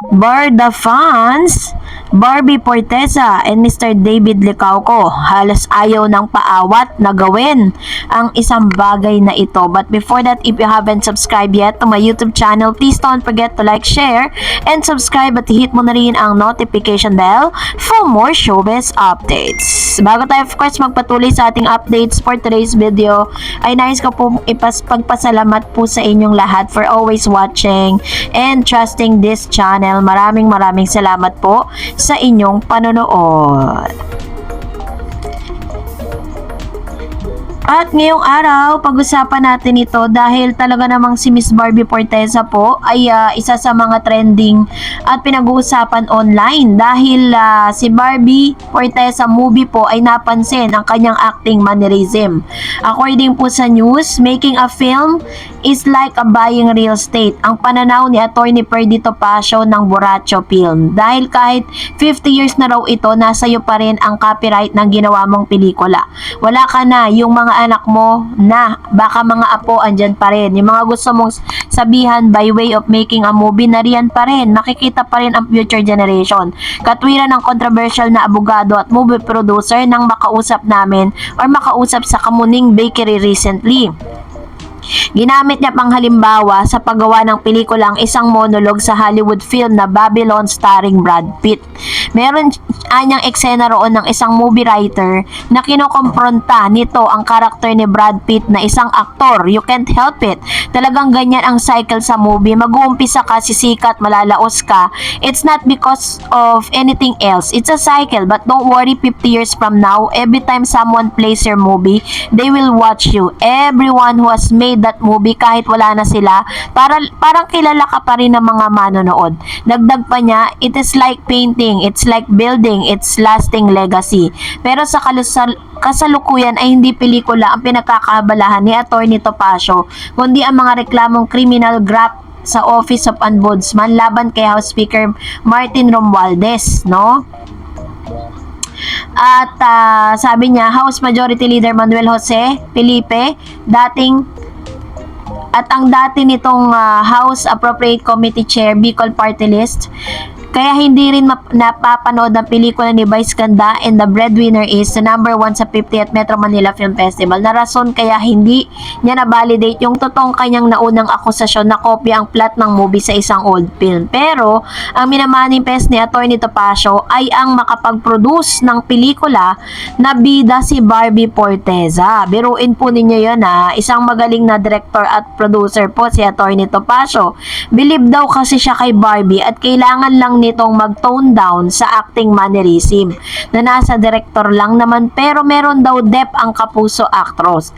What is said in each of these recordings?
Barda fans, Barbie Forteza and Mr. David Licauco halos ayaw ng paawat na gawin ang isang bagay na ito. But before that, if you haven't subscribed yet to my YouTube channel, please don't forget to like, share, and subscribe at hit mo na rin ang notification bell for more showbiz updates. Bago tayo of course magpatuloy sa ating updates for today's video, ay nais ko po pagpasalamat po sa inyong lahat for always watching and trusting this channel. Maraming salamat po sa inyong panonood. At ngayong araw, pag-usapan natin ito dahil talaga namang si Miss Barbie Forteza po ay isa sa mga trending at pinag-uusapan online dahil si Barbie Forteza movie po ay napansin ang kanyang acting mannerism. According po sa news, making a film is like a buying real estate. Ang pananaw ni Atty. Perdito Pasio ng Borracho Film. Dahil kahit 50 years na raw ito, nasa iyo pa rin ang copyright ng ginawa mong pelikula. Wala ka na, yung mga anak mo na, baka mga apo andyan pa rin. Yung mga gusto mong sabihan by way of making a movie, nariyan pa rin. Nakikita pa rin ang future generation. Katwiran ng controversial na abogado at movie producer nang makausap namin or makausap sa Kamuning Bakery recently. Ginamit niya pang halimbawa sa paggawa ng pelikula ang isang monologue sa Hollywood film na Babylon starring Brad Pitt. Meron anyang eksena roon ng isang movie writer na kinokompronta nito ang karakter ni Brad Pitt na isang aktor. You can't help it. Talagang ganyan ang cycle sa movie. Mag-uumpisa ka, sisikat, malalaos ka. It's not because of anything else. It's a cycle. But don't worry, 50 years from now, every time someone plays your movie, they will watch you. Everyone who has made that movie, kahit wala na sila, parang kilala ka pa rin ng mga manonood. Dagdag pa niya, it is like painting, it's like building, it's lasting legacy. Pero sa kasalukuyan ay hindi pelikula ang pinagkakabalahan ni Atty. Topacio, kundi ang mga reklamong criminal graft sa Office of Ombudsman laban kay House Speaker Martin Romualdez, no? At sabi niya, House Majority Leader Manuel Jose Felipe, ang dati nitong House Appropriate Committee Chair, Bicol Party List, kaya hindi rin napapanood ang pelikula ni Vice Ganda and the breadwinner is the number 1 sa 50th Metro Manila Film Festival. Na rason kaya hindi niya na-validate yung totoong kanyang naunang akusasyon na kopya ang plot ng movie sa isang old film. Pero, ang minamanifest ni Atty. Topacio ay ang makapag-produce ng pelikula na bida si Barbie Forteza. Biruin po ninyo yun isang magaling na director at producer po si Atty. Topacio. Believe daw kasi siya kay Barbie at kailangan lang nitong mag-tone down sa acting mannerism na nasa director lang naman, pero meron daw depth ang kapuso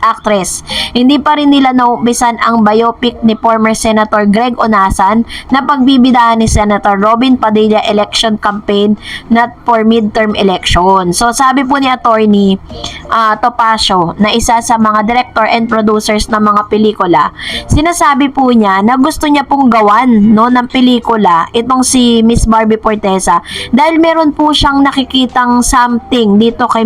actress. Hindi pa rin nila naumpisan ang biopic ni former Senator Greg Onasan na pagbibidahan ni Senator Robin Padilla election campaign not for midterm election. So sabi po ni Atty. Topacio na isa sa mga director and producers ng mga pelikula, sinasabi po niya na gusto niya pong gawan ng pelikula itong si Miss Barbie Forteza dahil meron po siyang nakikitang something dito kay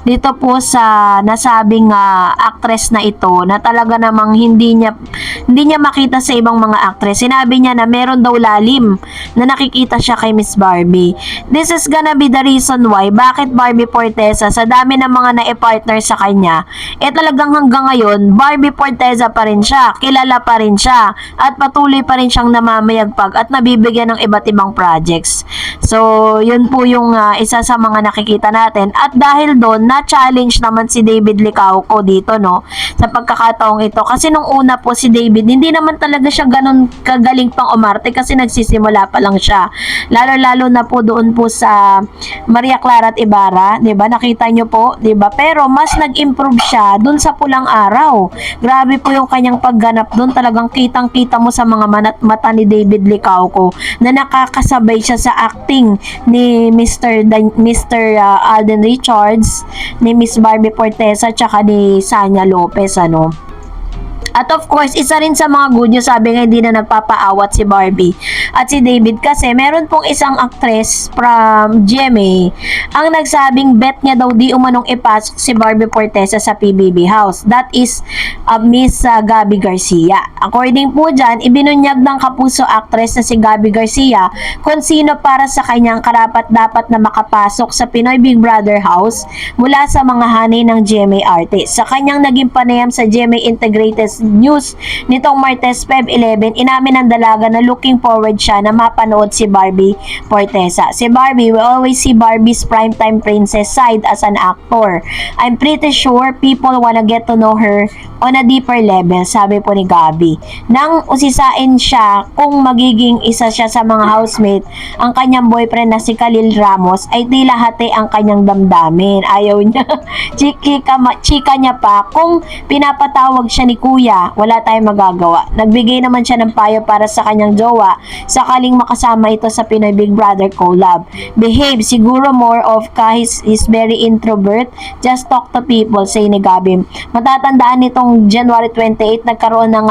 dito po sa nasabing actress na ito na talaga namang hindi niya makita sa ibang mga actress. Sinabi niya na meron daw lalim na nakikita siya kay Miss Barbie. This is gonna be the reason why bakit Barbie Forteza sa dami ng mga na-partner sa kanya, talagang hanggang ngayon Barbie Forteza pa rin siya, kilala pa rin siya at patuloy pa rin siyang namamayagpag at nabibigyan ng iba't ibang projects. So, yun po yung isa sa mga nakikita natin. At dahil doon, na-challenge naman si David Licauco dito, sa pagkakataong ito. Kasi nung una po si David, hindi naman talaga siya ganun kagaling pang umarte kasi nagsisimula pa lang siya. Lalo-lalo na po doon po sa Maria Clara at Ibarra, 'di ba? Nakita nyo po, 'di ba? Pero mas nag-improve siya doon sa Pulang Araw. Grabe po yung kanyang pagganap doon. Talagang kitang-kita mo sa mga mata ni David Licauco na nakakasabay siya sa acting ni Mr. Alden Richards, ni Miss Barbie Forteza, tsaka ni Sanya Lopez, At of course, isa rin sa mga good news, sabi nga hindi na nagpapaawat si Barbie at si David kasi meron pong isang actress from GMA ang nagsabing bet niya daw di umanong ipasok si Barbie Fortesa sa PBB House. That is Miss Gabby Garcia. According po dyan, ibinunyag ng kapuso actress na si Gabby Garcia kung sino para sa kanyang karapat-dapat na makapasok sa Pinoy Big Brother House mula sa mga hanay ng GMA artist. Sa kanyang naging panayam sa GMA Integrated News nitong Martes Feb 11, inamin ng dalaga na looking forward siya na mapanood si Barbie Fortesa. Si Barbie, we always see Barbie's primetime princess side as an actor. I'm pretty sure people wanna get to know her on a deeper level, sabi po ni Gabby. Nang usisain siya kung magiging isa siya sa mga housemate, ang kanyang boyfriend na si Khalil Ramos ay tila hati ang kanyang damdamin. Ayaw niya. Chika niya pa, kung pinapatawag siya ni Kuya, wala tayong magagawa. Nagbigay naman siya ng payo para sa kanyang jowa sakaling makasama ito sa Pinoy Big Brother collab. Behave, siguro more of kahit is very introvert, just talk to people, say ni Gabby. Matatandaan nitong January 28, nagkaroon ng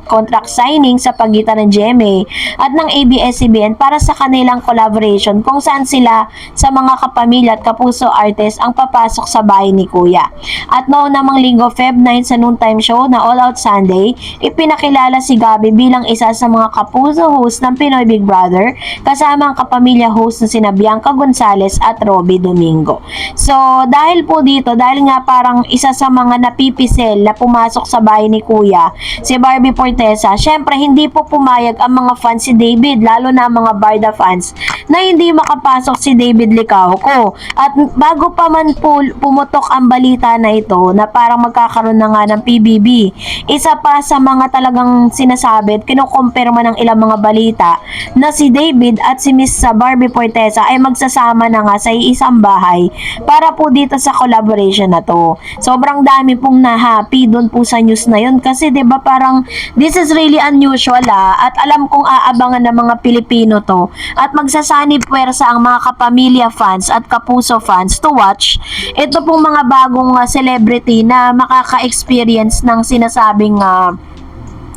contract signing sa pagitan ng GMA at ng ABS-CBN para sa kanilang collaboration kung saan sila sa mga kapamilya at kapuso artist ang papasok sa bahay ni Kuya. At noon namang linggo Feb 9 sa noontime show na All Out Sunday, ipinakilala si Gabby bilang isa sa mga kapuso host ng Pinoy Big Brother kasama ang kapamilya host na sina Bianca Gonzalez at Robby Domingo. So dahil po dito, dahil nga parang isa sa mga napipisel na pumasok sa bahay ni Kuya, si Barbie Fortesa, syempre hindi po pumayag ang mga fans si David, lalo na mga Barda fans, na hindi makapasok si David Licauco. At bago pa man po pumutok ang balita na ito na parang magkakaroon na nga ng PBB, isa pa sa mga talagang sinasabi at kinukumpirma ng ilang mga balita na si David at si Miss Barbie Fortesa ay magsasama na nga sa isang bahay para po dito sa collaboration na to. Sobrang dami pong na-happy doon po sa news na yun kasi 'di ba parang this is really unusual at alam kong aabangan ng mga Pilipino to at magsasanib puwersa ang mga kapamilya fans at kapuso fans to watch ito pong mga bagong celebrity na makaka-experience ng sinasabing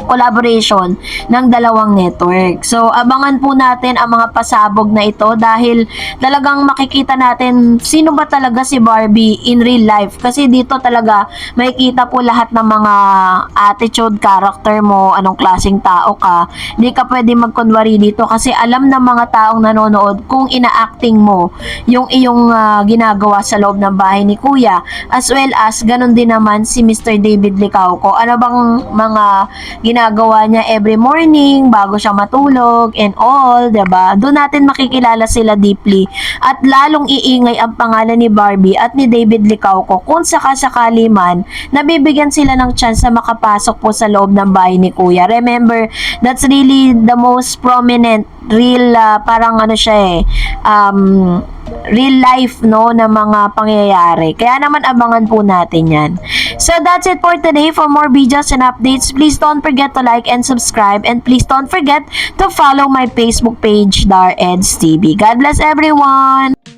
collaboration ng dalawang network. So, abangan po natin ang mga pasabog na ito dahil talagang makikita natin sino ba talaga si Barbie in real life. Kasi dito talaga makikita po lahat ng mga attitude, character mo, anong klaseng tao ka. Hindi ka pwede magkunwari dito kasi alam ng mga taong nanonood kung ina-acting mo yung iyong ginagawa sa loob ng bahay ni Kuya. As well as, ganun din naman si Mr. David Licauco. Ano bang mga ginagawa niya every morning bago siya matulog and all, 'di ba? Doon natin makikilala sila deeply at lalong iingay ang pangalan ni Barbie at ni David Licauco kung sakasakali man nabibigyan sila ng chance na makapasok po sa loob ng bahay ni Kuya. Remember, that's really the most prominent real parang ano siya real life na mga pangyayari. Kaya naman abangan po natin yan. So that's it for today. For more videos and updates, please don't forget to like and subscribe, and please don't forget to follow my Facebook page, Dar Eds TV. God bless everyone!